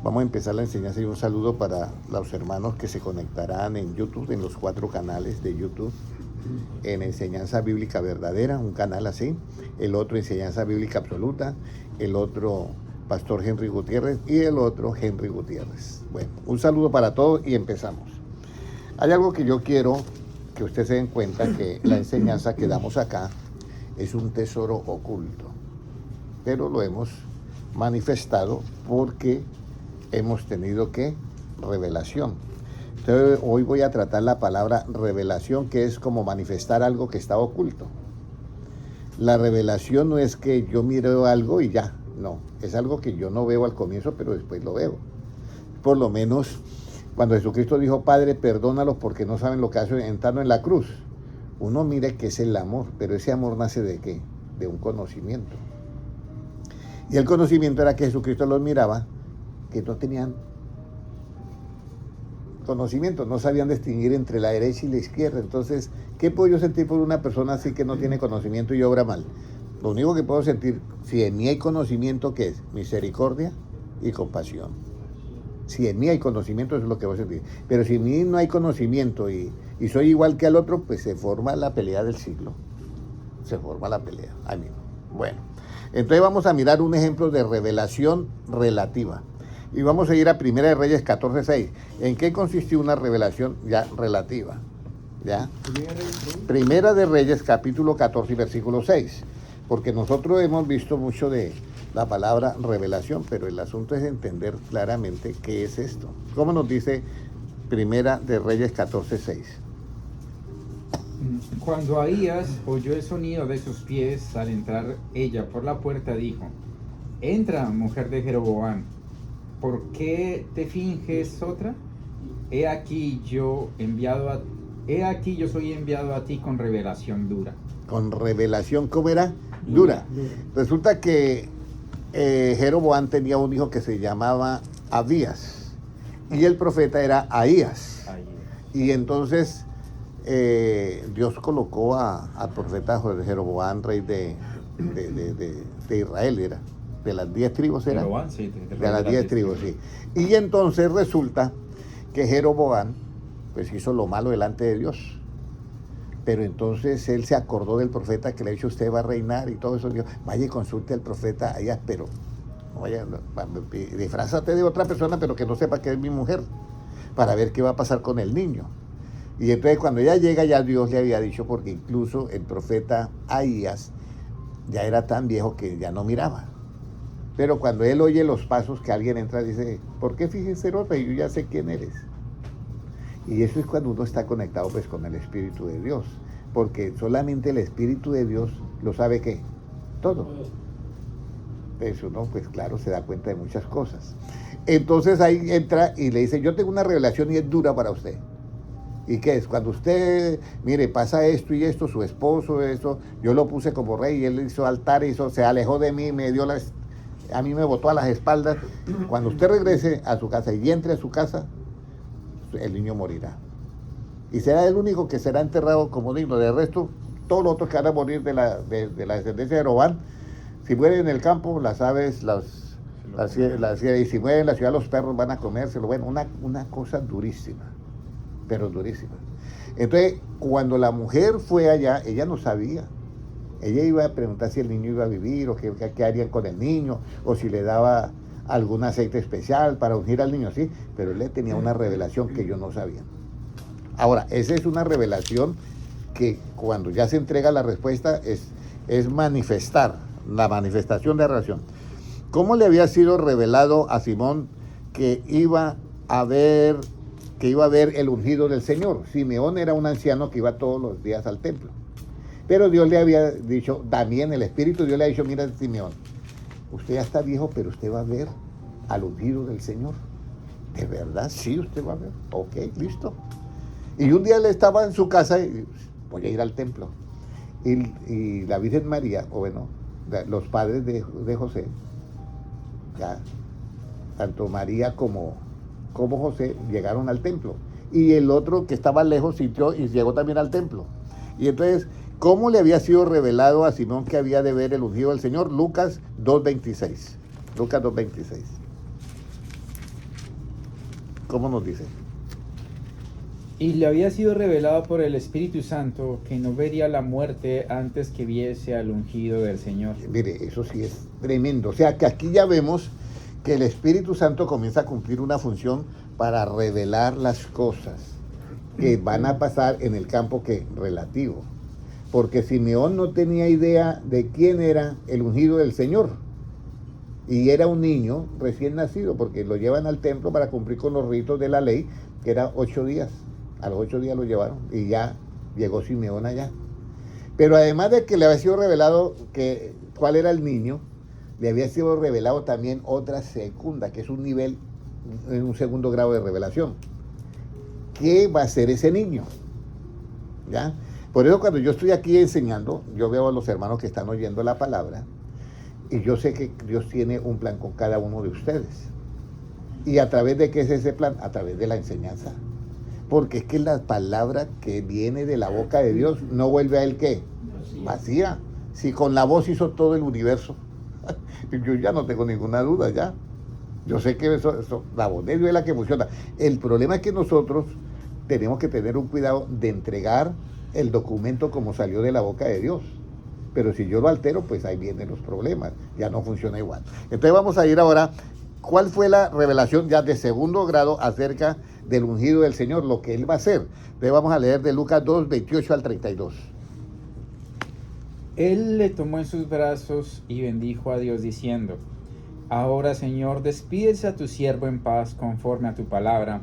Vamos a empezar la enseñanza y un saludo para los hermanos que se conectarán en YouTube, en los 4 canales de YouTube, en Enseñanza Bíblica Verdadera, un canal así, el otro Enseñanza Bíblica Absoluta, el otro Pastor Henry Gutiérrez y el otro Henry Gutiérrez. Bueno, un saludo para todos y empezamos. Hay algo que yo quiero que ustedes se den cuenta, que la enseñanza que damos acá es un tesoro oculto, pero lo hemos manifestado porque hemos tenido que revelación. Entonces hoy voy a tratar la palabra revelación, que es como manifestar algo que está oculto. La revelación no es que yo miro algo y ya, no, es algo que yo no veo al comienzo, pero después lo veo. Por lo menos cuando Jesucristo dijo: Padre, perdónalos porque no saben lo que hacen, entrando en la cruz, uno mire que es el amor, pero ese amor nace ¿de qué? De un conocimiento. Y el conocimiento era que Jesucristo los miraba, que no tenían conocimiento, no sabían distinguir entre la derecha y la izquierda. Entonces, ¿qué puedo yo sentir por una persona así que no tiene conocimiento y obra mal? Lo único que puedo sentir, si en mí hay conocimiento, ¿qué es? Misericordia y compasión. Si en mí hay conocimiento, eso es lo que voy a sentir. Pero si en mí no hay conocimiento y soy igual que al otro, pues se forma la pelea del siglo. Se forma la pelea. Ahí mismo. Bueno, entonces vamos a mirar un ejemplo de revelación relativa. Y vamos a ir a Primera de Reyes 14:6. ¿En qué consistió una revelación ya relativa? ¿Ya? Primera de Reyes capítulo 14 y versículo 6. Porque nosotros hemos visto mucho de la palabra revelación, pero el asunto es entender claramente qué es esto. ¿Cómo nos dice Primera de Reyes 14:6? Cuando Ahías oyó el sonido de sus pies al entrar ella por la puerta, dijo: Entra, mujer de Jeroboam, ¿por qué te finges otra? He aquí yo soy enviado a ti con revelación dura. Con revelación, ¿cómo era? Dura. Resulta que Jeroboam tenía un hijo que se llamaba Abías y el profeta era Ahías. Y entonces Dios colocó al profeta Jeroboam rey de Israel, era de las 10 tribus, era de las 10 tribus, sí. Y entonces resulta que Jeroboam pues hizo lo malo delante de Dios. Pero entonces él se acordó del profeta que le ha dicho: usted va a reinar y todo eso. Dijo: vaya y consulte al profeta allá, pero vaya, disfrázate de otra persona, pero que no sepa que es mi mujer, para ver qué va a pasar con el niño. Y entonces cuando ella llega, ya Dios le había dicho, porque incluso el profeta Ahías ya era tan viejo que ya no miraba. Pero cuando él oye los pasos que alguien entra, dice: ¿por qué fíjense en otra? Y yo ya sé quién eres. Y eso es cuando uno está conectado pues con el Espíritu de Dios, porque solamente el Espíritu de Dios lo sabe ¿qué? Todo. Eso uno pues claro se da cuenta de muchas cosas. Entonces ahí entra y le dice: yo tengo una revelación y es dura para usted. ¿Y qué es? Cuando usted, mire, pasa esto y esto, su esposo, eso, yo lo puse como rey y él hizo altar, se alejó de mí, a mí me botó a las espaldas. Cuando usted regrese a su casa y entre a su casa, el niño morirá. Y será el único que será enterrado como digno. De resto, todos los otros que van a morir de la descendencia de Jeroboam, si mueren en el campo, las aves, y si mueren en la ciudad, los perros van a comérselo. Bueno, una cosa durísima, pero durísima. Entonces, cuando la mujer fue allá, ella no sabía. Ella iba a preguntar si el niño iba a vivir, o qué harían con el niño, o si le daba algún aceite especial para ungir al niño, sí, pero él le tenía una revelación que yo no sabía. Ahora, esa es una revelación que cuando ya se entrega la respuesta es manifestar, la manifestación de la revelación. ¿Cómo le había sido revelado a Simón que iba a ver el ungido del Señor? Simeón era un anciano que iba todos los días al templo. Pero Dios le había dicho, también el Espíritu de Dios le ha dicho: mira, Simeón, usted ya está viejo, pero usted va a ver al ungido del Señor. ¿De verdad? Sí, usted va a ver. Ok, listo. Y un día él estaba en su casa y voy a ir al templo. Y la Virgen María, o bueno, los padres de José, ya, tanto María como José llegaron al templo. Y el otro que estaba lejos sintió y llegó también al templo. Y entonces, ¿cómo le había sido revelado a Simón que había de ver el ungido del Señor? Lucas 2:26. Lucas 2:26. ¿Cómo nos dice? Y le había sido revelado por el Espíritu Santo que no vería la muerte antes que viese al ungido del Señor. Mire, eso sí es tremendo. O sea, que aquí ya vemos que el Espíritu Santo comienza a cumplir una función para revelar las cosas que van a pasar en el campo que relativo. Porque Simeón no tenía idea de quién era el ungido del Señor. Y era un niño recién nacido, porque lo llevan al templo para cumplir con los ritos de la ley, que era 8 días. A los 8 días lo llevaron y ya llegó Simeón allá. Pero además de que le había sido revelado cuál era el niño, le había sido revelado también otra segunda, que es un nivel, en un segundo grado de revelación. ¿Qué va a ser ese niño? ¿Ya? Por eso cuando yo estoy aquí enseñando, yo veo a los hermanos que están oyendo la palabra y yo sé que Dios tiene un plan con cada uno de ustedes. ¿Y a través de qué es ese plan? A través de la enseñanza. Porque es que la palabra que viene de la boca de Dios no vuelve a él, ¿qué? Vacía. Si con la voz hizo todo el universo, yo ya no tengo ninguna duda ya. Yo sé que la voz de Dios es la que funciona. El problema es que nosotros tenemos que tener un cuidado de entregar el documento como salió de la boca de Dios. Pero si yo lo altero, pues ahí vienen los problemas. Ya no funciona igual. Entonces vamos a ir ahora. ¿Cuál fue la revelación ya de segundo grado acerca del ungido del Señor? Lo que Él va a hacer. Entonces vamos a leer de Lucas 2, 28 al 32. Él le tomó en sus brazos y bendijo a Dios diciendo: Ahora, Señor, despídese a tu siervo en paz conforme a tu palabra,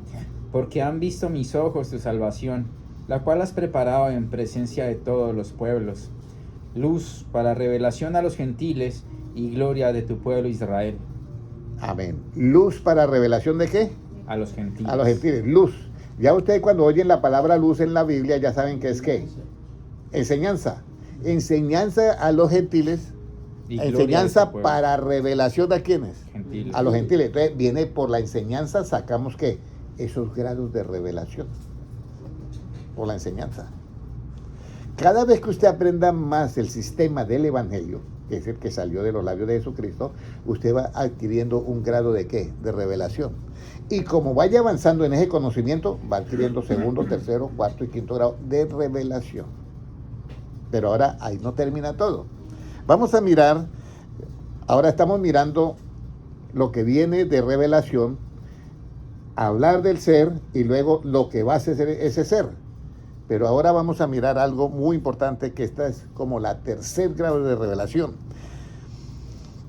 porque han visto mis ojos tu salvación, la cual has preparado en presencia de todos los pueblos, luz para revelación a los gentiles y gloria de tu pueblo Israel. Amén. Luz para revelación ¿de qué? A los gentiles. A los gentiles, luz. Ya ustedes cuando oyen la palabra luz en la Biblia ya saben qué es qué. Enseñanza. Enseñanza a los gentiles. Y enseñanza para revelación ¿a quiénes? Gentiles. A los gentiles. Entonces viene por la enseñanza, sacamos ¿qué? Esos grados de revelación. Por la enseñanza. Cada vez que usted aprenda más el sistema del Evangelio, que es el que salió de los labios de Jesucristo, usted va adquiriendo un grado ¿de qué? De revelación. Y como vaya avanzando en ese conocimiento, va adquiriendo segundo, tercero, cuarto y quinto grado de revelación. Pero ahora ahí no termina todo. Vamos a mirar, ahora estamos mirando lo que viene de revelación, hablar del ser y luego lo que va a ser ese ser. Pero ahora vamos a mirar algo muy importante, que esta es como la tercer grado de revelación.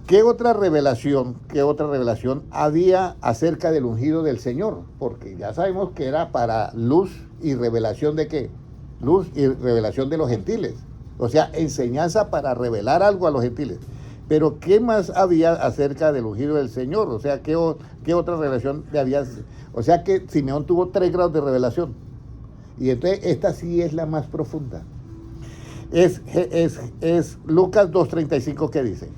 ¿Qué otra revelación había acerca del ungido del Señor? Porque ya sabemos que era para luz y revelación ¿de qué? Luz y revelación de los gentiles. O sea, enseñanza para revelar algo a los gentiles. Pero ¿qué más había acerca del ungido del Señor? O sea, ¿qué otra revelación había? O sea que Simeón tuvo 3 grados de revelación. Y entonces esta sí es la más profunda. Es Lucas 2:35 que dice.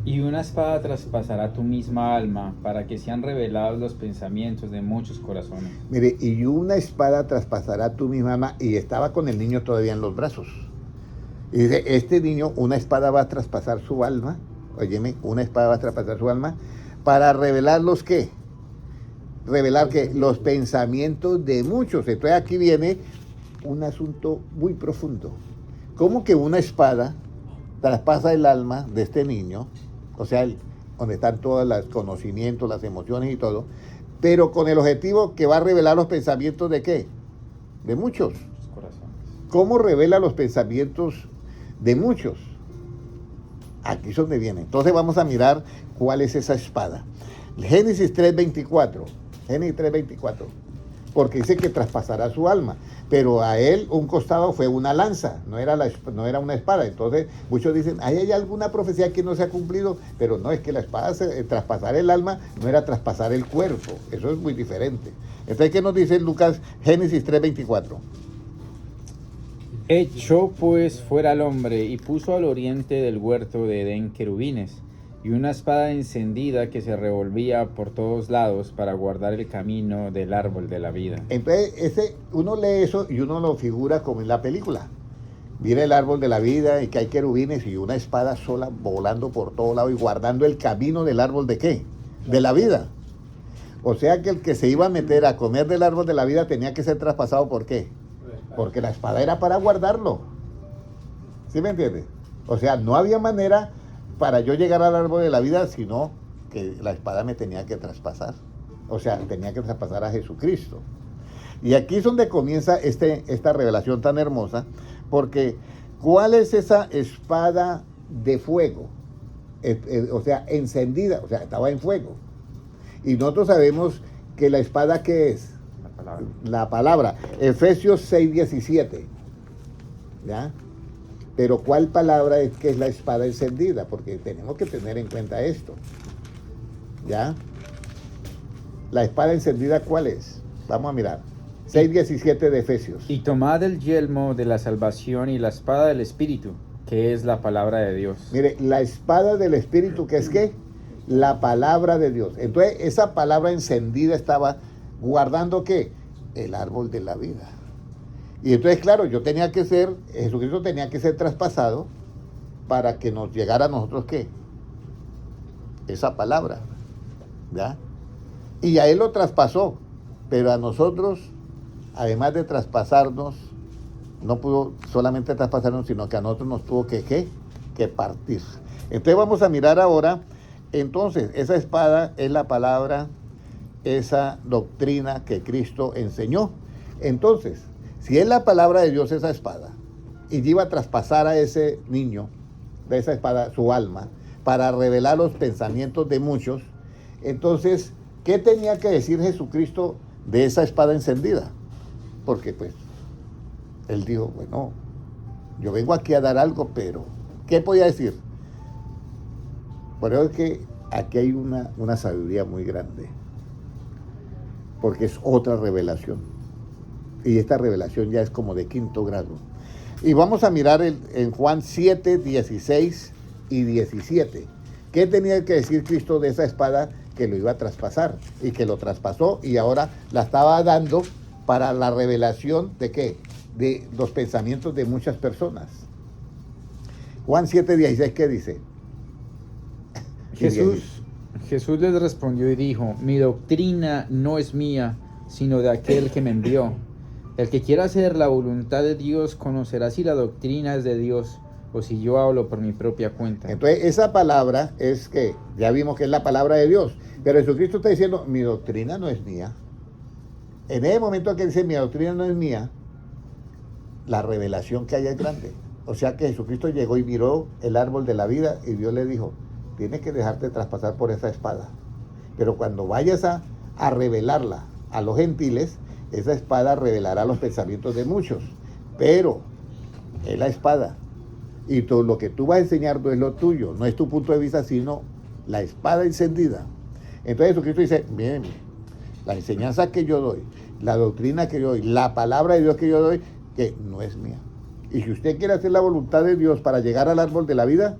Y una espada traspasará tu misma alma, para que sean revelados los pensamientos de muchos corazones. Mire, y una espada traspasará tu misma alma, y estaba con el niño todavía en los brazos. Y dice, este niño, una espada va a traspasar su alma, óyeme, una espada va a traspasar su alma, para revelar los qué. Revelar que los pensamientos de muchos. Entonces aquí viene un asunto muy profundo. ¿Cómo que una espada traspasa el alma de este niño? O sea, donde están todos los conocimientos, las emociones y todo, pero con el objetivo que va a revelar los pensamientos de qué? De muchos. ¿Cómo revela los pensamientos de muchos? Aquí es donde viene. Entonces vamos a mirar cuál es esa espada. Génesis 3:24. Génesis 3:24, porque dice que traspasará su alma, pero a él un costado fue una lanza, no era una espada. Entonces muchos dicen, ¿ahí hay alguna profecía que no se ha cumplido? Pero no, es que la espada, traspasar el alma, no era traspasar el cuerpo, eso es muy diferente. Entonces, ¿qué nos dice Lucas? Génesis 3:24. Echó pues fuera al hombre y puso al oriente del huerto de Edén querubines y una espada encendida que se revolvía por todos lados para guardar el camino del árbol de la vida. Entonces, uno lee eso y uno lo figura como en la película. Viene el árbol de la vida y que hay querubines y una espada sola volando por todo lado y guardando el camino del árbol ¿de qué? De la vida. O sea que el que se iba a meter a comer del árbol de la vida tenía que ser traspasado. ¿Por qué? Porque la espada era para guardarlo. ¿Sí me entiendes? O sea, no había manera para yo llegar al árbol de la vida, sino que la espada me tenía que traspasar. O sea, tenía que traspasar a Jesucristo. Y aquí es donde comienza esta revelación tan hermosa, porque ¿cuál es esa espada de fuego? O sea, encendida, o sea, estaba en fuego. Y nosotros sabemos que la espada, ¿qué es? La palabra. La palabra. Efesios 6:17. ¿Ya? Pero ¿cuál palabra es que es la espada encendida? Porque tenemos que tener en cuenta esto. ¿Ya? La espada encendida, ¿cuál es? Vamos a mirar. 6:17 de Efesios. Y tomad el yelmo de la salvación y la espada del Espíritu, que es la palabra de Dios. Mire, la espada del Espíritu, ¿qué es qué? La palabra de Dios. Entonces, esa palabra encendida estaba guardando ¿qué? El árbol de la vida. Y entonces, claro, Jesucristo tenía que ser traspasado para que nos llegara a nosotros ¿qué? Esa palabra. ¿Ya? Y a él lo traspasó, pero a nosotros, además de traspasarnos, no pudo solamente traspasarnos, sino que a nosotros nos tuvo que partir. Entonces vamos a mirar ahora, entonces, esa espada es la palabra, esa doctrina que Cristo enseñó. Entonces, si es la palabra de Dios esa espada, y iba a traspasar a ese niño, de esa espada, su alma, para revelar los pensamientos de muchos, entonces, ¿qué tenía que decir Jesucristo de esa espada encendida? Porque pues, él dijo, bueno, yo vengo aquí a dar algo, pero ¿qué podía decir? Por eso es que aquí hay una sabiduría muy grande, porque es otra revelación, y esta revelación ya es como de 5º grado. Y vamos a mirar en Juan 7, 16 y 17. ¿Qué tenía que decir Cristo de esa espada que lo iba a traspasar? Y que lo traspasó y ahora la estaba dando para la revelación de ¿qué? De los pensamientos de muchas personas. Juan 7, 16, ¿qué dice? Jesús les respondió y dijo, mi doctrina no es mía, sino de aquel que me envió. El que quiera hacer la voluntad de Dios conocerá si la doctrina es de Dios o si yo hablo por mi propia cuenta. Entonces, esa palabra es que, ya vimos que es la palabra de Dios, pero Jesucristo está diciendo, mi doctrina no es mía. En ese momento que dice, mi doctrina no es mía, la revelación que hay es grande. O sea que Jesucristo llegó y miró el árbol de la vida y Dios le dijo, tienes que dejarte traspasar por esa espada. Pero cuando vayas a revelarla a los gentiles, esa espada revelará los pensamientos de muchos. Pero es la espada. Y todo lo que tú vas a enseñar no es lo tuyo, no es tu punto de vista, sino la espada encendida. Entonces Jesucristo dice, bien, la enseñanza que yo doy, la doctrina que yo doy, la palabra de Dios que yo doy, que no es mía. Y si usted quiere hacer la voluntad de Dios para llegar al árbol de la vida,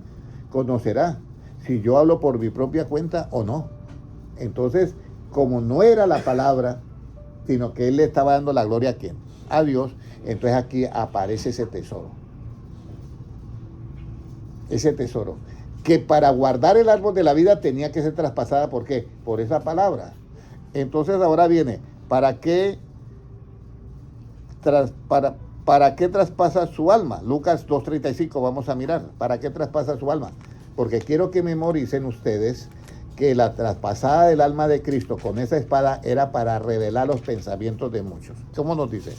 conocerá si yo hablo por mi propia cuenta o no. Entonces, como no era la palabra, sino que él le estaba dando la gloria a ¿quién? A Dios. Entonces aquí aparece ese tesoro. Ese tesoro. Que para guardar el árbol de la vida tenía que ser traspasada. ¿Por qué? Por esa palabra. Entonces ahora viene, ¿para qué traspasa su alma? Lucas 2:35, vamos a mirar. ¿Para qué traspasa su alma? Porque quiero que memoricen ustedes que la traspasada del alma de Cristo con esa espada era para revelar los pensamientos de muchos. ¿Cómo nos dice?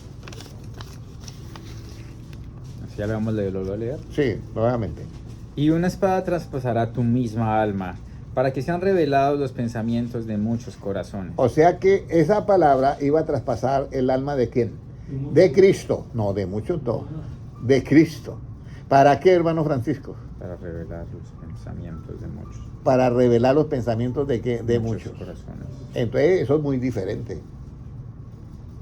¿Ya le vamos a leer? Sí, nuevamente. Y una espada traspasará tu misma alma, para que sean revelados los pensamientos de muchos corazones. O sea que esa palabra iba a traspasar el alma de ¿quién? De Cristo. No, de muchos no. De Cristo. ¿Para qué, hermano Francisco? Para revelar los pensamientos de muchos. Para revelar los pensamientos de ¿qué? De muchos corazones. Entonces eso es muy diferente.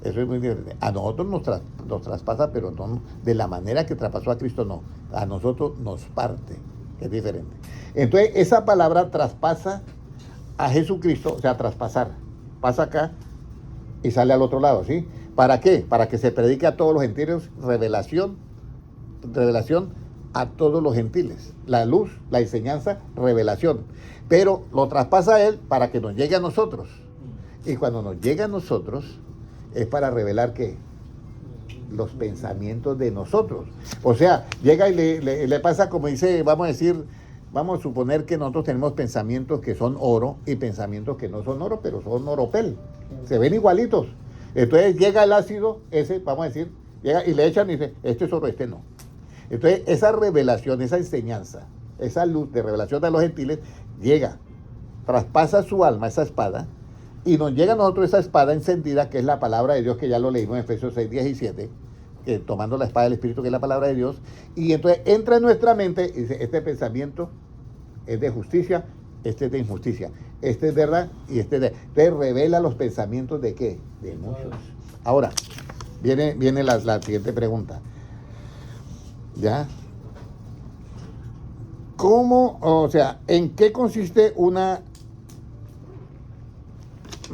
Eso es muy diferente. A nosotros nos traspasa, pero no de la manera que traspasó a Cristo, no. A nosotros nos parte, que es diferente. Entonces esa palabra traspasa a Jesucristo, o sea, traspasar. Pasa acá y sale al otro lado, ¿sí? ¿Para qué? Para que se predique a todos los gentiles revelación a todos los gentiles. La luz, la enseñanza, revelación. Pero lo traspasa a él para que nos llegue a nosotros. Y cuando nos llega a nosotros, es para revelar que los pensamientos de nosotros. O sea, llega y le pasa como dice, vamos a suponer que nosotros tenemos pensamientos que son oro y pensamientos que no son oro, pero son oropel. Se ven igualitos. Entonces llega el ácido, ese, vamos a decir, llega y le echan y dice, este es oro, este no. Entonces esa revelación, esa enseñanza, esa luz de revelación de los gentiles, llega, traspasa su alma, esa espada, y nos llega a nosotros esa espada encendida, que es la palabra de Dios, que ya lo leímos en Efesios 6, 17, que tomando la espada del Espíritu, que es la palabra de Dios, y entonces entra en nuestra mente y dice, este pensamiento es de justicia, este es de injusticia, este es verdad y este es de... Entonces revela los pensamientos de ¿qué? De muchos. Ahora, viene la siguiente pregunta. ¿Ya? ¿Cómo, o sea, en qué consiste una...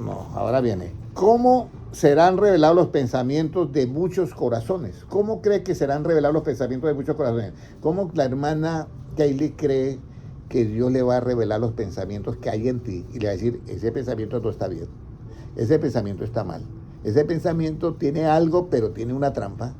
No, ahora viene. ¿Cómo serán revelados los pensamientos de muchos corazones? ¿Cómo cree que serán revelados los pensamientos de muchos corazones? ¿Cómo la hermana Kaylee cree que Dios le va a revelar los pensamientos que hay en ti? Y le va a decir, ese pensamiento no está bien, ese pensamiento está mal, ese pensamiento tiene algo, pero tiene una trampa.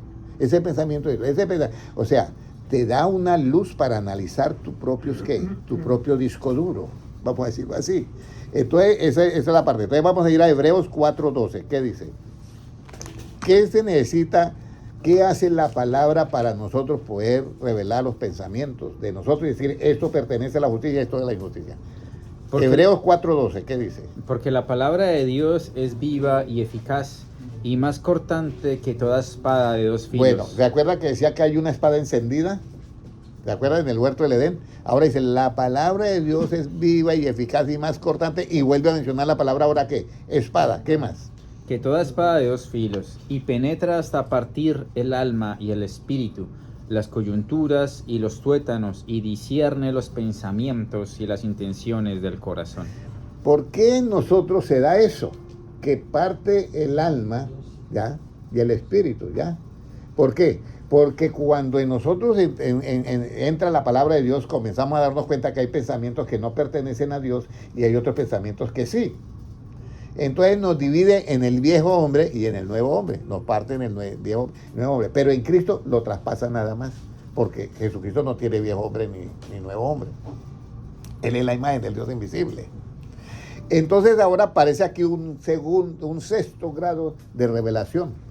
O sea, te da una luz para analizar tu propio disco duro, vamos a decirlo así. Entonces, esa es la parte. Entonces vamos a ir a Hebreos 4:12. ¿Qué dice? ¿Qué se necesita? ¿Qué hace la palabra para nosotros poder revelar los pensamientos de nosotros y decir, esto pertenece a la justicia, esto es la injusticia? Hebreos 4:12, ¿qué dice? Porque la palabra de Dios es viva y eficaz y más cortante que toda espada de dos filos. Bueno, ¿se acuerda que decía que hay una espada encendida? ¿Se acuerdan en el huerto del Edén? Ahora dice, la palabra de Dios es viva y eficaz y más cortante, y vuelve a mencionar la palabra ahora ¿qué? Espada, ¿qué más? Que toda espada de dos filos, y penetra hasta partir el alma y el espíritu, las coyunturas y los tuétanos, y discierne los pensamientos y las intenciones del corazón. ¿Por qué en nosotros se da eso? Que parte el alma, ¿ya? Y el espíritu, ¿ya? ¿Por qué? Porque cuando en nosotros entra la palabra de Dios, comenzamos a darnos cuenta que hay pensamientos que no pertenecen a Dios y hay otros pensamientos que sí. Entonces nos divide en el viejo hombre y en el nuevo hombre. Nos parte en el nuevo hombre. Pero en Cristo lo traspasa nada más. Porque Jesucristo no tiene viejo hombre ni nuevo hombre. Él es la imagen del Dios invisible. Entonces ahora aparece aquí un sexto grado de revelación.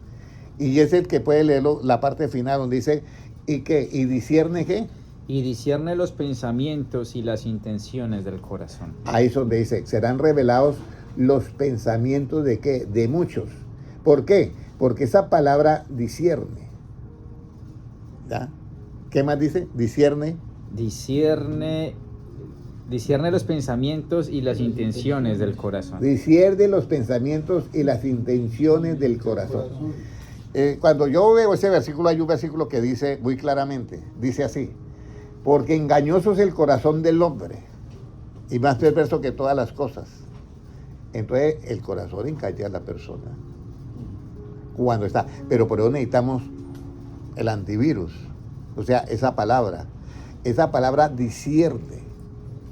Y es el que puede leerlo, la parte final donde dice, ¿y qué? ¿Y discierne qué? Y discierne los pensamientos y las intenciones del corazón. Ahí es donde dice, serán revelados los pensamientos de qué? De muchos. ¿Por qué? Porque esa palabra discierne. ¿Ya? ¿Qué más dice? Discierne. Discierne los pensamientos y las intenciones del corazón. Discierne los pensamientos y las intenciones del corazón. Cuando yo veo ese versículo, hay un versículo que dice muy claramente, dice así, porque engañoso es el corazón del hombre y más perverso que todas las cosas. Entonces el corazón engaña a la persona cuando está, pero por eso necesitamos el antivirus, o sea, esa palabra discierne,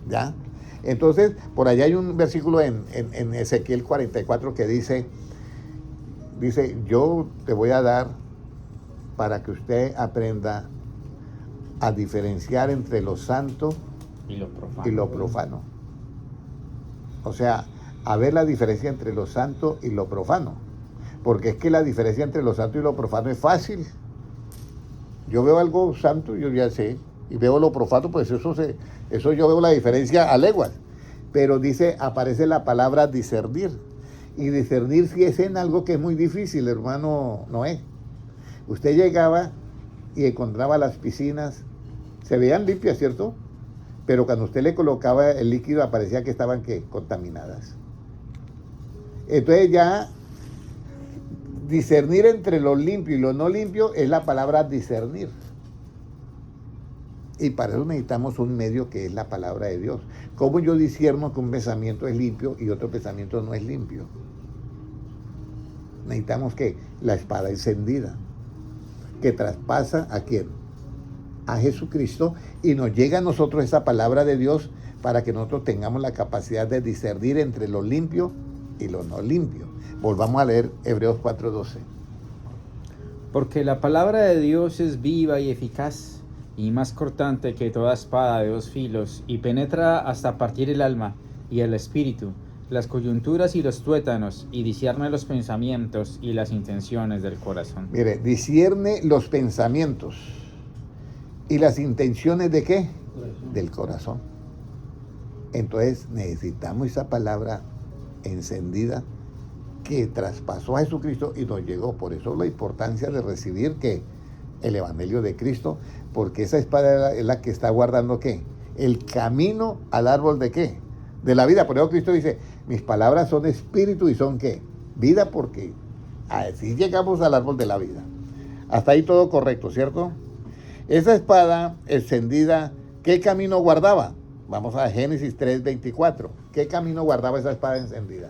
¿ya? Entonces, por allá hay un versículo en Ezequiel 44 que dice, yo te voy a dar para que usted aprenda a diferenciar entre lo santo y lo profano. O sea, a ver la diferencia entre lo santo y lo profano. Porque es que la diferencia entre lo santo y lo profano es fácil. Yo veo algo santo, yo ya sé, y veo lo profano, pues eso yo veo la diferencia a leguas. Pero dice, aparece la palabra discernir. Y discernir si es en algo que es muy difícil, hermano Noé. Usted llegaba y encontraba las piscinas, se veían limpias, ¿cierto? Pero cuando usted le colocaba el líquido aparecía que estaban ¿qué? Contaminadas. Entonces ya discernir entre lo limpio y lo no limpio es la palabra discernir. Y para eso necesitamos un medio que es la palabra de Dios. ¿Cómo yo discierno que un pensamiento es limpio y otro pensamiento no es limpio? Necesitamos que la espada encendida, que traspasa ¿a quién? A Jesucristo, y nos llega a nosotros esa palabra de Dios para que nosotros tengamos la capacidad de discernir entre lo limpio y lo no limpio. Volvamos a leer Hebreos 4:12. Porque la palabra de Dios es viva y eficaz, y más cortante que toda espada de dos filos, y penetra hasta partir el alma y el espíritu, las coyunturas y los tuétanos, y discierne los pensamientos y las intenciones del corazón. Mire, discierne los pensamientos y las intenciones ¿de qué? Del corazón. Entonces necesitamos esa palabra encendida que traspasó a Jesucristo y nos llegó. Por eso la importancia de recibir ¿qué? El Evangelio de Cristo, porque esa espada es la que está guardando ¿qué? El camino al árbol ¿de qué? De la vida. Por eso Cristo dice, mis palabras son espíritu y son ¿qué? Vida, porque así llegamos al árbol de la vida. Hasta ahí todo correcto, ¿cierto? Esa espada encendida, ¿qué camino guardaba? Vamos a Génesis 3:24. ¿Qué camino guardaba esa espada encendida?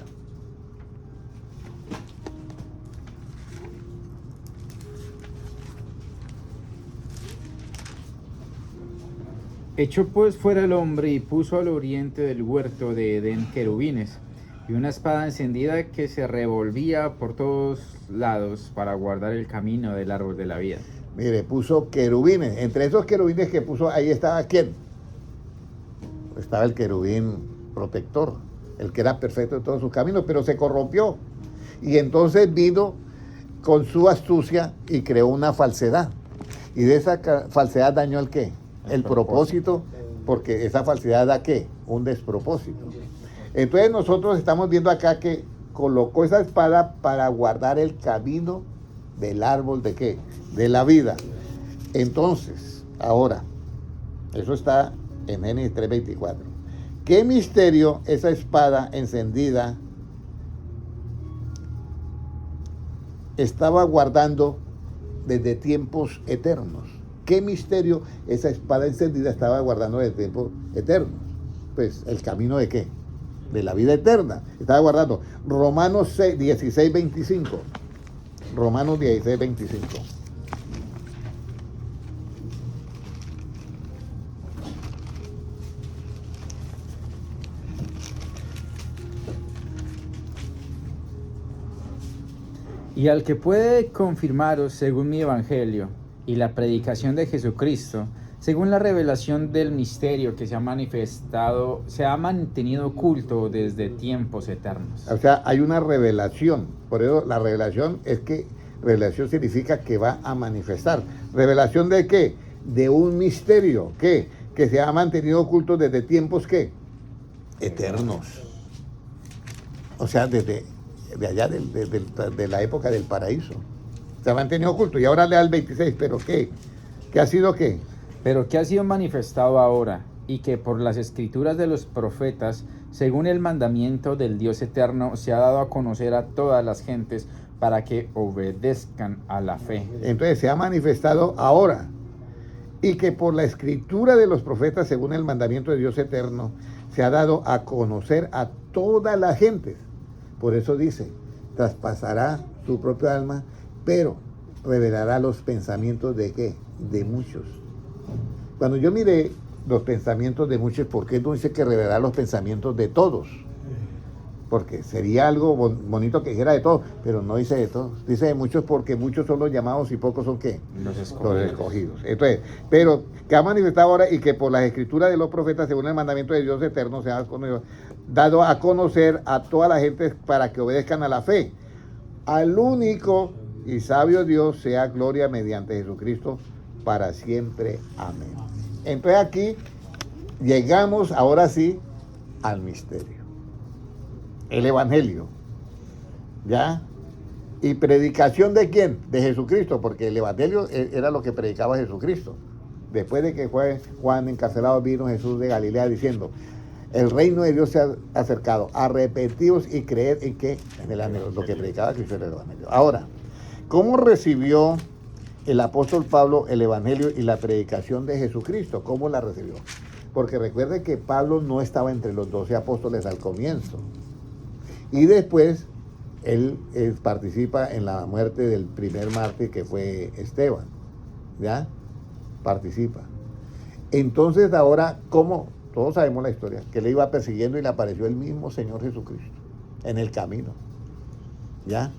Echó pues fuera el hombre y puso al oriente del huerto de Edén querubines y una espada encendida que se revolvía por todos lados para guardar el camino del árbol de la vida. Mire, puso querubines. Entre esos querubines que puso, ahí estaba ¿quién? Estaba el querubín protector, el que era perfecto en todos sus caminos, pero se corrompió. Y entonces vino con su astucia y creó una falsedad. Y de esa falsedad dañó el ¿qué? El propósito, porque esa falsedad da ¿qué? Un despropósito. Entonces nosotros estamos viendo acá que colocó esa espada para guardar el camino del árbol ¿de qué? De la vida. Entonces, ahora, eso está en Génesis 3:24. ¿Qué misterio esa espada encendida estaba guardando desde tiempos eternos? ¿Qué misterio esa espada encendida estaba guardando desde tiempos eternos? Pues el camino ¿de qué? De la vida eterna. Estaba guardando Romanos 16:25. Romanos 16:25. Y al que puede confirmaros según mi evangelio y la predicación de Jesucristo, según la revelación del misterio que se ha manifestado, se ha mantenido oculto desde tiempos eternos. O sea, hay una revelación. Por eso la revelación es que revelación significa que va a manifestar. ¿Revelación de qué? De un misterio. ¿Qué? Que se ha mantenido oculto desde tiempos ¿qué? Eternos. O sea, desde de allá de la época del paraíso. Se ha mantenido oculto. Y ahora lea el 26. ¿Pero qué? ¿Qué ha sido qué? Pero que ha sido manifestado ahora, y que por las escrituras de los profetas, según el mandamiento del Dios eterno, se ha dado a conocer a todas las gentes para que obedezcan a la fe. Entonces se ha manifestado ahora. Y que por la escritura de los profetas, según el mandamiento de Dios eterno, se ha dado a conocer a todas las gentes. Por eso dice, traspasará su propia alma, pero revelará los pensamientos ¿de qué? De muchos. Cuando yo miré los pensamientos de muchos, ¿por qué no dice que revelará los pensamientos de todos? Porque sería algo bonito que dijera de todos, pero no dice de todos. Dice de muchos porque muchos son los llamados y pocos son ¿qué? Los escogidos. Los escogidos. Entonces, pero que ha manifestado ahora y que por las escrituras de los profetas, según el mandamiento de Dios eterno, se ha dado a conocer a toda la gente para que obedezcan a la fe. Al único y sabio Dios sea gloria mediante Jesucristo para siempre. Amén. Entonces aquí llegamos ahora sí al misterio. El Evangelio. ¿Ya? ¿Y predicación de quién? De Jesucristo, porque el Evangelio era lo que predicaba Jesucristo. Después de que fue Juan encarcelado, vino Jesús de Galilea diciendo, el reino de Dios se ha acercado, arrepentidos y creed en qué, en el Evangelio, lo que predicaba Cristo era el Evangelio. Ahora, ¿cómo recibió el apóstol Pablo el Evangelio y la predicación de Jesucristo? ¿Cómo la recibió? Porque recuerde que Pablo no estaba entre los 12 apóstoles al comienzo. Y después él participa en la muerte del primer mártir que fue Esteban. ¿Ya? Participa. Entonces ahora, ¿cómo? Todos sabemos la historia, que le iba persiguiendo y le apareció el mismo Señor Jesucristo. en el camino. ¿Ya?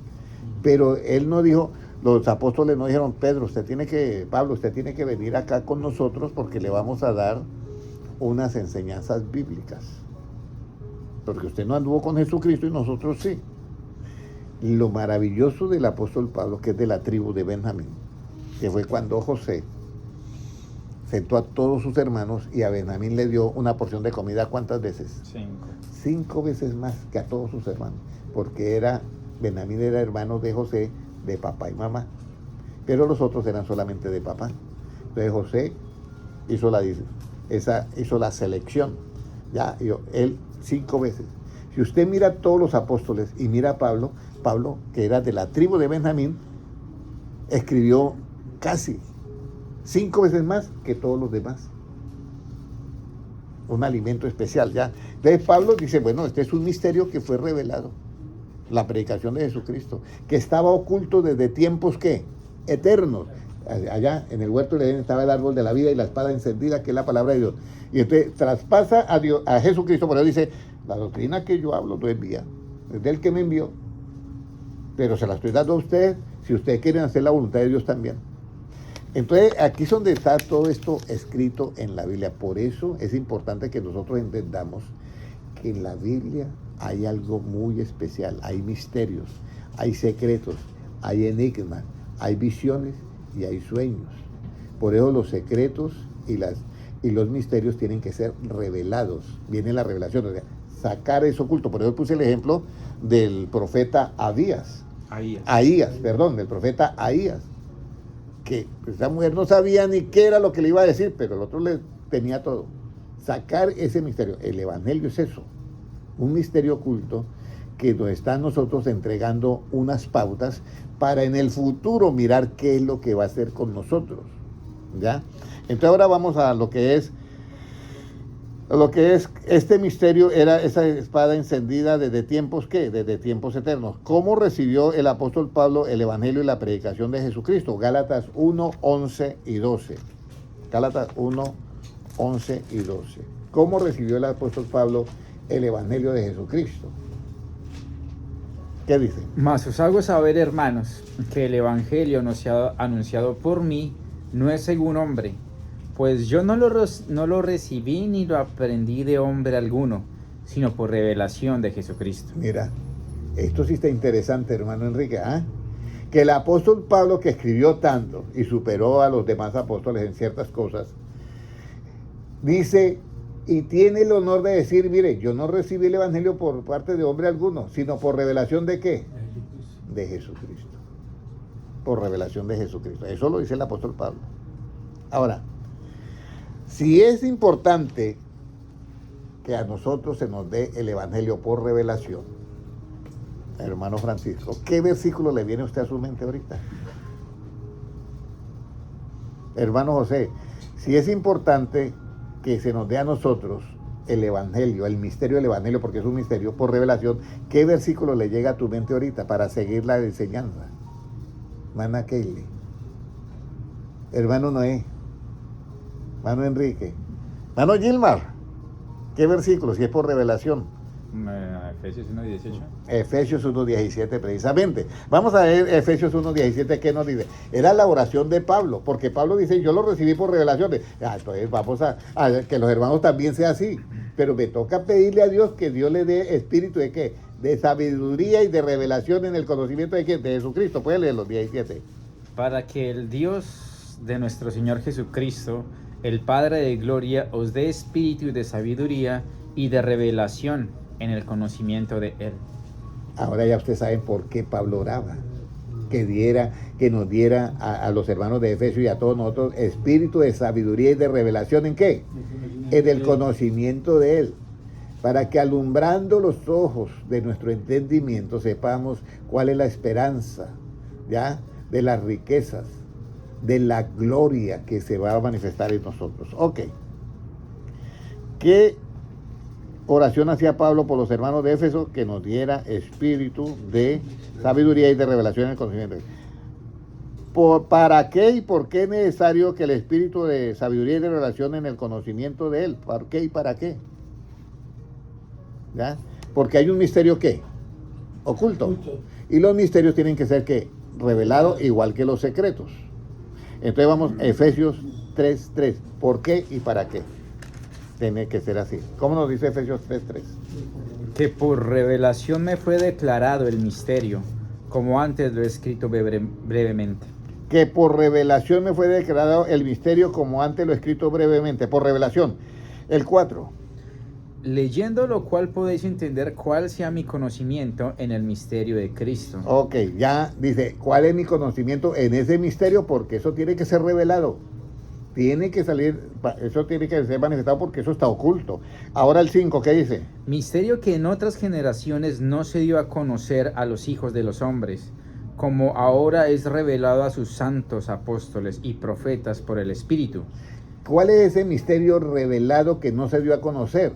Pero él no dijo, los apóstoles no dijeron, Pablo, usted tiene que venir acá con nosotros porque le vamos a dar unas enseñanzas bíblicas. Porque usted no anduvo con Jesucristo y nosotros sí. Lo maravilloso del apóstol Pablo, que es de la tribu de Benjamín, que fue cuando José sentó a todos sus hermanos y a Benjamín le dio una porción de comida, ¿cuántas veces? 5. 5 veces más que a todos sus hermanos, porque Benjamín era hermano de José, de papá y mamá, pero los otros eran solamente de papá. Entonces José hizo la selección, ya, él 5 veces. Si usted mira todos los apóstoles y mira a Pablo, que era de la tribu de Benjamín, escribió casi 5 veces más que todos los demás. Un alimento especial, ya. Entonces Pablo dice, bueno, este es un misterio que fue revelado, la predicación de Jesucristo, que estaba oculto desde tiempos, ¿qué? Eternos. Allá en el huerto de Edén estaba el árbol de la vida y la espada encendida, que es la palabra de Dios. Y entonces traspasa a Jesucristo, por eso dice, la doctrina que yo hablo no es mía, es del que me envió. Pero se la estoy dando a ustedes, si ustedes quieren hacer la voluntad de Dios también. Entonces, aquí es donde está todo esto escrito en la Biblia. Por eso es importante que nosotros entendamos que en la Biblia hay algo muy especial. Hay misterios, hay secretos, hay enigmas, hay visiones y hay sueños. Por eso los secretos y los misterios tienen que ser revelados. Viene la revelación, o sea, sacar eso oculto. Por eso puse el ejemplo del profeta del profeta Ahías, que esa mujer no sabía ni qué era lo que le iba a decir, pero el otro le tenía todo. Sacar ese misterio. El evangelio es eso, un misterio oculto que nos está nosotros entregando unas pautas para en el futuro mirar qué es lo que va a hacer con nosotros, ¿ya? Entonces ahora vamos a lo que es este misterio. Era esa espada encendida desde tiempos, ¿qué? Desde tiempos eternos. ¿Cómo recibió el apóstol Pablo el evangelio y la predicación de Jesucristo? Gálatas 1, 11 y 12. Gálatas 1, 11 y 12. ¿Cómo recibió el apóstol Pablo el evangelio de Jesucristo? ¿Qué dice? Mas os hago saber, hermanos, que el evangelio anunciado por mí no es según hombre, pues yo no lo recibí ni lo aprendí de hombre alguno, sino por revelación de Jesucristo. Mira, esto sí está interesante, hermano Enrique, ¿ah? Que el apóstol Pablo, que escribió tanto y superó a los demás apóstoles en ciertas cosas, dice y tiene el honor de decir, mire, yo no recibí el evangelio por parte de hombre alguno, sino por revelación de ¿qué? De Jesucristo. Por revelación de Jesucristo. Eso lo dice el apóstol Pablo. Ahora, si es importante que a nosotros se nos dé el evangelio por revelación, hermano Francisco, ¿qué versículo le viene a usted a su mente ahorita? Hermano José, si es importante que se nos dé a nosotros el evangelio, el misterio del evangelio, porque es un misterio por revelación, ¿qué versículo le llega a tu mente ahorita para seguir la enseñanza? Hermana Keile, hermano Noé, hermano Enrique, hermano Gilmar, ¿qué versículo? Si es por revelación. Efesios 1:18. Efesios 1:17 precisamente. Vamos a ver Efesios 1:17, ¿qué nos dice? Era la oración de Pablo, porque Pablo dice, yo lo recibí por revelaciones. Entonces vamos a que los hermanos también sea así. Pero me toca pedirle a Dios que Dios le dé espíritu de ¿qué? De sabiduría y de revelación en el conocimiento de ¿qué? De Jesucristo. Puede leer los 17. Para que el Dios de nuestro Señor Jesucristo, el Padre de gloria, os dé espíritu de sabiduría y de revelación en el conocimiento de Él. Ahora ya ustedes saben por qué Pablo oraba. Que nos diera a los hermanos de Efesios y a todos nosotros espíritu de sabiduría y de revelación ¿en qué? En el conocimiento de Él. Para que alumbrando los ojos de nuestro entendimiento sepamos cuál es la esperanza, ¿ya? De las riquezas, de la gloria que se va a manifestar en nosotros. Ok. ¿Qué oración hacía Pablo por los hermanos de Éfeso? Que nos diera espíritu de sabiduría y de revelación en el conocimiento. ¿Para qué y por qué es necesario que el espíritu de sabiduría y de revelación en el conocimiento de Él? ¿Por qué y para qué? ¿Ya? Porque hay un misterio ¿qué? oculto. Y los misterios tienen que ser ¿qué? Revelados, igual que los secretos. Entonces vamos a Efesios 3:3. ¿Por qué y para qué? Tiene que ser así. ¿Cómo nos dice Efesios 3:3? Que por revelación me fue declarado el misterio, como antes lo he escrito brevemente. Que por revelación me fue declarado el misterio, como antes lo he escrito brevemente. Por revelación. El 4. Leyendo lo cual podéis entender cuál sea mi conocimiento en el misterio de Cristo. Ok, ya dice, ¿cuál es mi conocimiento en ese misterio? Porque eso tiene que ser revelado. Tiene que salir, eso tiene que ser manifestado porque eso está oculto. Ahora el 5, ¿qué dice? Misterio que en otras generaciones no se dio a conocer a los hijos de los hombres, como ahora es revelado a sus santos apóstoles y profetas por el Espíritu. ¿Cuál es ese misterio revelado que no se dio a conocer?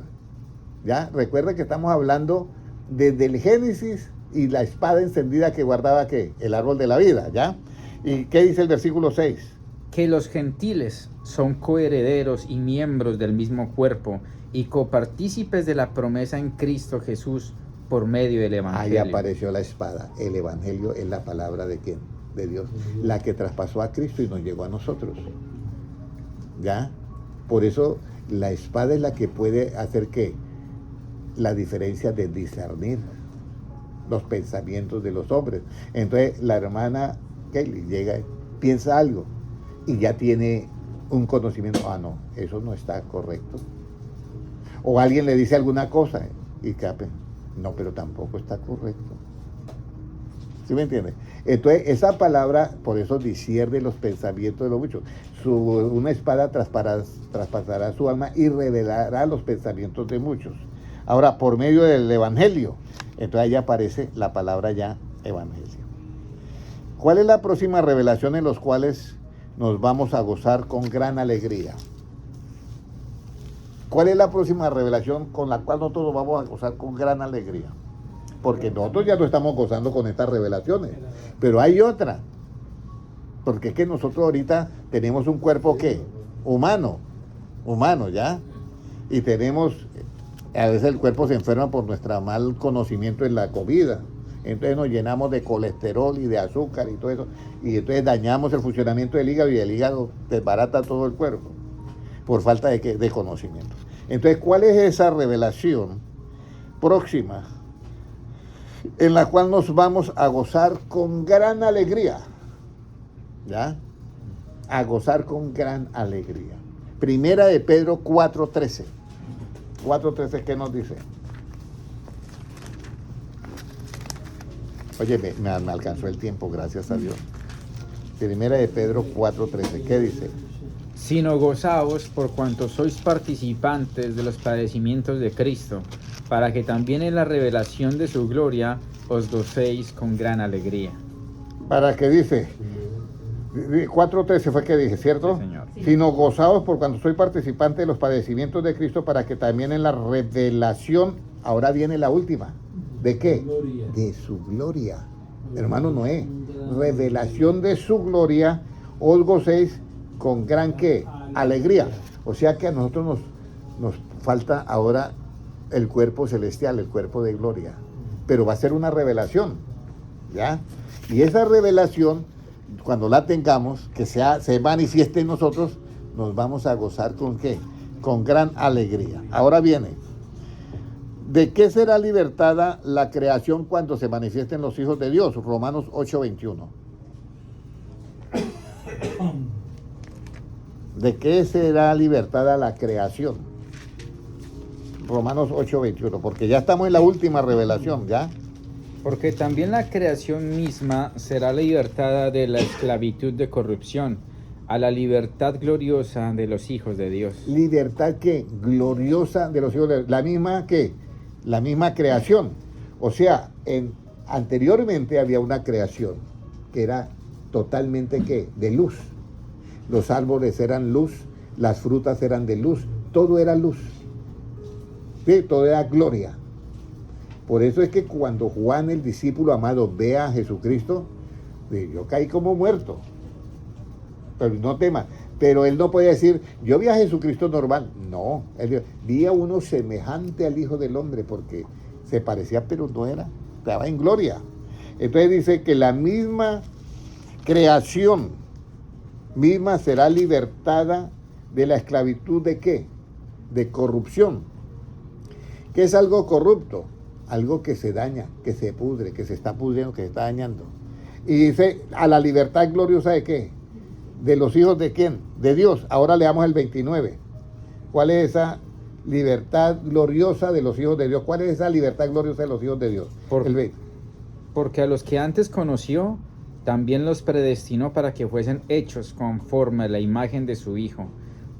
¿Ya? Recuerda que estamos hablando desde el Génesis y la espada encendida que guardaba ¿qué? El árbol de la vida, ¿ya? ¿Y qué dice el versículo 6? Que los gentiles son coherederos y miembros del mismo cuerpo y copartícipes de la promesa en Cristo Jesús por medio del Evangelio. Ahí apareció la espada. El Evangelio es la palabra de ¿quién? De Dios. La que traspasó a Cristo y nos llegó a nosotros. ¿Ya? Por eso la espada es la que puede hacer ¿qué? La diferencia de discernir los pensamientos de los hombres. Entonces la hermana Kelly llega, piensa algo y ya tiene un conocimiento. Ah, no, eso no está correcto. O alguien le dice alguna cosa y capen, no, pero tampoco está correcto. ¿Sí me entiende? Entonces esa palabra, por eso discierne los pensamientos de los muchos. Una espada traspasará su alma y revelará los pensamientos de muchos. Ahora, por medio del Evangelio, entonces ahí aparece la palabra ya Evangelio. ¿Cuál es la próxima revelación en los cuales nos vamos a gozar con gran alegría? ¿Cuál es la próxima revelación con la cual nosotros vamos a gozar con gran alegría? Porque nosotros ya no estamos gozando con estas revelaciones, pero hay otra. Porque es que nosotros ahorita tenemos un cuerpo ¿qué? Humano, ¿ya? Y tenemos, a veces el cuerpo se enferma por nuestro mal conocimiento en la comida. Entonces nos llenamos de colesterol y de azúcar y todo eso. Y entonces dañamos el funcionamiento del hígado y el hígado desbarata todo el cuerpo. Por falta de, ¿qué? De conocimiento. Entonces, ¿cuál es esa revelación próxima en la cual nos vamos a gozar con gran alegría? ¿Ya? A gozar con gran alegría. Primera de Pedro 4:13. 4:13, ¿qué nos dice? Oye, me alcanzó el tiempo, gracias a Dios. Primera de Pedro 4:13, ¿qué dice? Sino gozaos por cuanto sois participantes de los padecimientos de Cristo, para que también en la revelación de su gloria os gocéis con gran alegría. ¿Para qué dice? 4:13 fue que dije, ¿cierto? Sí, señor. Sino gozaos por cuanto soy participante de los padecimientos de Cristo, para que también en la revelación, ahora viene la última. ¿De qué? Gloria. De su gloria. Hermano Noé, revelación de su gloria, os gocéis con gran ¿qué? Alegría. O sea que a nosotros nos falta ahora el cuerpo celestial, el cuerpo de gloria. Pero va a ser una revelación, ¿ya? Y esa revelación, cuando la tengamos, que se manifieste en nosotros, nos vamos a gozar con ¿qué? Con gran alegría. Ahora viene, ¿de qué será libertada la creación cuando se manifiesten los hijos de Dios? Romanos 8:21. ¿De qué será libertada la creación? Romanos 8:21, porque ya estamos en la última revelación, ¿ya? Porque también la creación misma será libertada de la esclavitud de corrupción, a la libertad gloriosa de los hijos de Dios. Libertad que gloriosa de los hijos de Dios. La misma que, la misma creación. O sea, anteriormente había una creación que era totalmente ¿qué? De luz. Los árboles eran luz, las frutas eran de luz, todo era luz. Sí, todo era gloria. Por eso es que cuando Juan, el discípulo amado, ve a Jesucristo, yo caí como muerto. Pero no tema. Pero él no podía decir, yo vi a Jesucristo normal. No, él dijo, vi a uno semejante al Hijo del Hombre, porque se parecía, pero no era. estaba en gloria. Entonces dice que la misma creación misma será libertada de la esclavitud ¿de qué? De corrupción. ¿Qué es algo corrupto? Algo que se daña, que se pudre, que se está pudriendo, que se está dañando. Y dice, a la libertad gloriosa ¿de qué? ¿De los hijos de quién? De Dios. Ahora leamos el 29. ¿Cuál es esa libertad gloriosa de los hijos de Dios? ¿Cuál es esa libertad gloriosa de los hijos de Dios? El 20. Porque a los que antes conoció, también los predestinó para que fuesen hechos conforme a la imagen de su Hijo,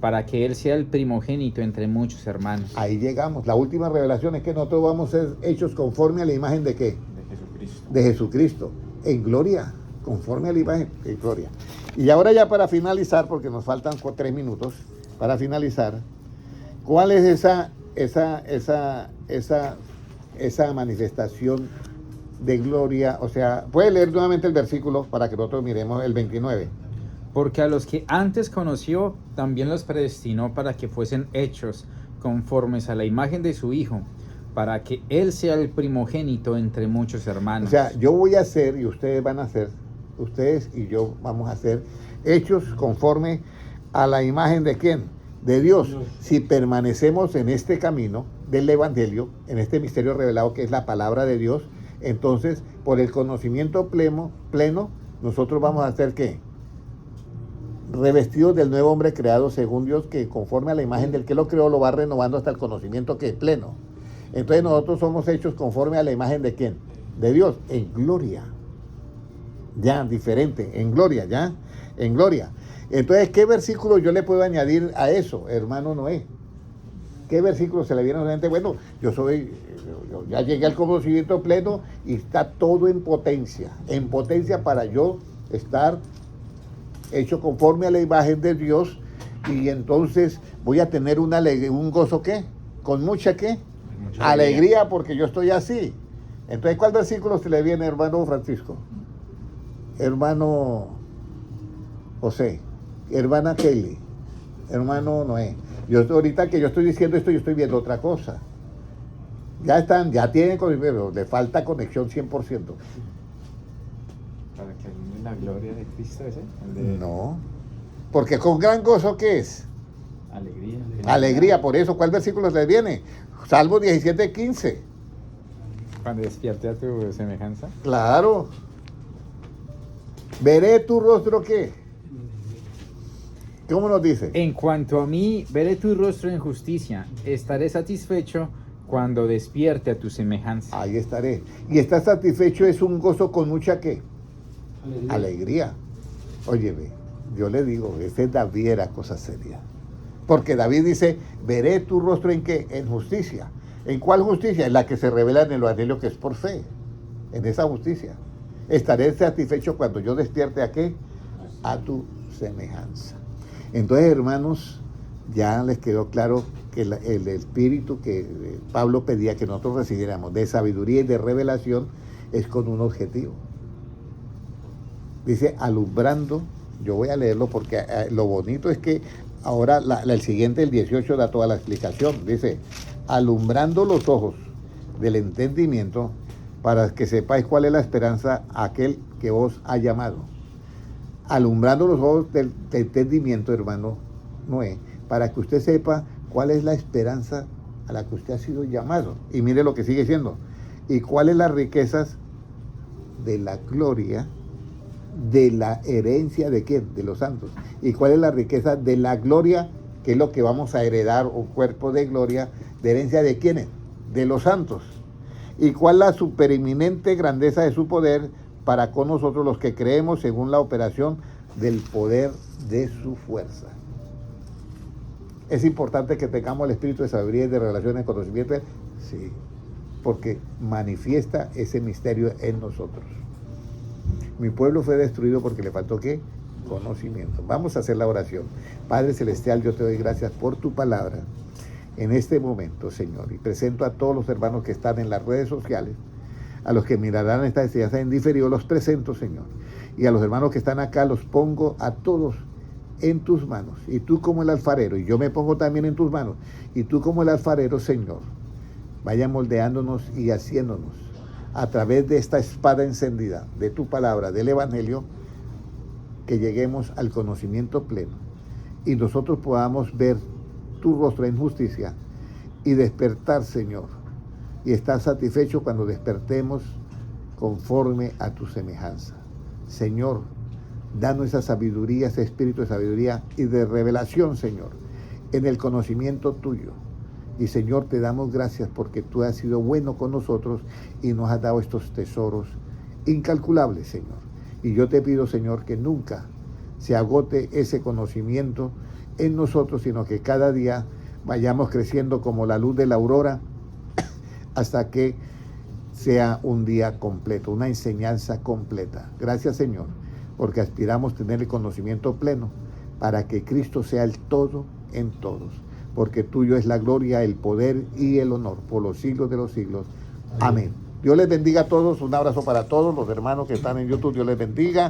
para que Él sea el primogénito entre muchos hermanos. Ahí llegamos. La última revelación es que nosotros vamos a ser hechos conforme a la imagen ¿de qué? De Jesucristo. De Jesucristo. En gloria. Conforme a la imagen en gloria. Y ahora ya para finalizar, porque nos faltan 3 minutos, para finalizar, ¿cuál es esa manifestación de gloria? O sea, puede leer nuevamente el versículo para que nosotros miremos el 29. Porque a los que antes conoció, también los predestinó para que fuesen hechos conformes a la imagen de su Hijo, para que Él sea el primogénito entre muchos hermanos. O sea, yo voy a ser y ustedes van a ser, ustedes y yo vamos a ser hechos conforme a la imagen ¿de quién? De Dios. Si permanecemos en este camino del Evangelio, en este misterio revelado que es la palabra de Dios, entonces por el conocimiento pleno, nosotros vamos a ser ¿qué? Revestidos del nuevo hombre creado según Dios, que conforme a la imagen del que lo creó lo va renovando hasta el conocimiento que es pleno. Entonces nosotros somos hechos conforme a la imagen ¿de quién? De Dios, en gloria. Ya, diferente, en gloria, ya, en gloria. Entonces, ¿qué versículo yo le puedo añadir a eso, hermano Noé? ¿Qué versículo se le viene a la gente? Bueno, yo ya llegué al conocimiento pleno y está todo en potencia para yo estar hecho conforme a la imagen de Dios, y entonces voy a tener un gozo ¿qué? Con mucha ¿qué? Mucha alegría, porque yo estoy así. Entonces, ¿cuál versículo se le viene, hermano Francisco? Hermano José, hermana Kelly, hermano Noé. Yo ahorita que yo estoy diciendo esto, yo estoy viendo otra cosa. Ya tienen conocimiento, le falta conexión 100%. ¿Para que alumne la gloria de Cristo ese? No, porque con gran gozo ¿qué es? Alegría. Alegría, por eso, ¿cuál versículo le viene? Salmo 17:15. Cuando despierte a tu semejanza. Claro. Veré tu rostro ¿qué? ¿Cómo nos dice? En cuanto a mí, veré tu rostro en justicia. Estaré satisfecho cuando despierte a tu semejanza. Ahí estaré. Y estar satisfecho es un gozo con mucha ¿qué? Alegría. Óyeme, yo le digo, ese David era cosa seria. Porque David dice, veré tu rostro ¿en qué? En justicia. ¿En cuál justicia? En la que se revela en el Evangelio, que es por fe. En esa justicia. Estaré satisfecho cuando yo despierte ¿a qué? A tu semejanza. Entonces, hermanos, ya les quedó claro que el espíritu que Pablo pedía que nosotros recibiéramos de sabiduría y de revelación es con un objetivo. Dice, alumbrando, yo voy a leerlo porque lo bonito es que ahora el siguiente, el 18, da toda la explicación. Dice, alumbrando los ojos del entendimiento, para que sepáis cuál es la esperanza a aquel que os ha llamado. Alumbrando los ojos del entendimiento, hermano Noé, para que usted sepa cuál es la esperanza a la que usted ha sido llamado. Y mire lo que sigue diciendo. Y cuáles las riquezas de la gloria, de la herencia de quién, de los santos. Y cuál es la riqueza de la gloria, que es lo que vamos a heredar, o cuerpo de gloria, de herencia de quiénes, de los santos. Y cuál la supereminente grandeza de su poder para con nosotros los que creemos según la operación del poder de su fuerza. ¿Es importante que tengamos el espíritu de sabiduría y de revelación y conocimiento? Sí, porque manifiesta ese misterio en nosotros. Mi pueblo fue destruido porque le faltó ¿qué? Conocimiento. Vamos a hacer la oración. Padre Celestial, yo te doy gracias por tu palabra en este momento, Señor, y presento a todos los hermanos que están en las redes sociales, a los que mirarán esta enseñanza en diferido, los presento, Señor, y a los hermanos que están acá, los pongo a todos en tus manos, y tú como el alfarero, y yo me pongo también en tus manos, y tú como el alfarero, Señor, vaya moldeándonos y haciéndonos a través de esta espada encendida, de tu palabra, del Evangelio, que lleguemos al conocimiento pleno y nosotros podamos ver tu rostro en justicia y despertar, Señor, y estar satisfecho cuando despertemos conforme a tu semejanza. Señor, danos esa sabiduría, ese espíritu de sabiduría y de revelación, Señor, en el conocimiento tuyo. Y Señor, te damos gracias porque tú has sido bueno con nosotros y nos has dado estos tesoros incalculables, Señor. Y yo te pido, Señor, que nunca se agote ese conocimiento en nosotros, sino que cada día vayamos creciendo como la luz de la aurora hasta que sea un día completo, una enseñanza completa. Gracias, Señor, porque aspiramos a tener el conocimiento pleno para que Cristo sea el todo en todos. Porque tuyo es la gloria, el poder y el honor por los siglos de los siglos. Amén. Dios les bendiga a todos. Un abrazo para todos los hermanos que están en YouTube. Dios les bendiga.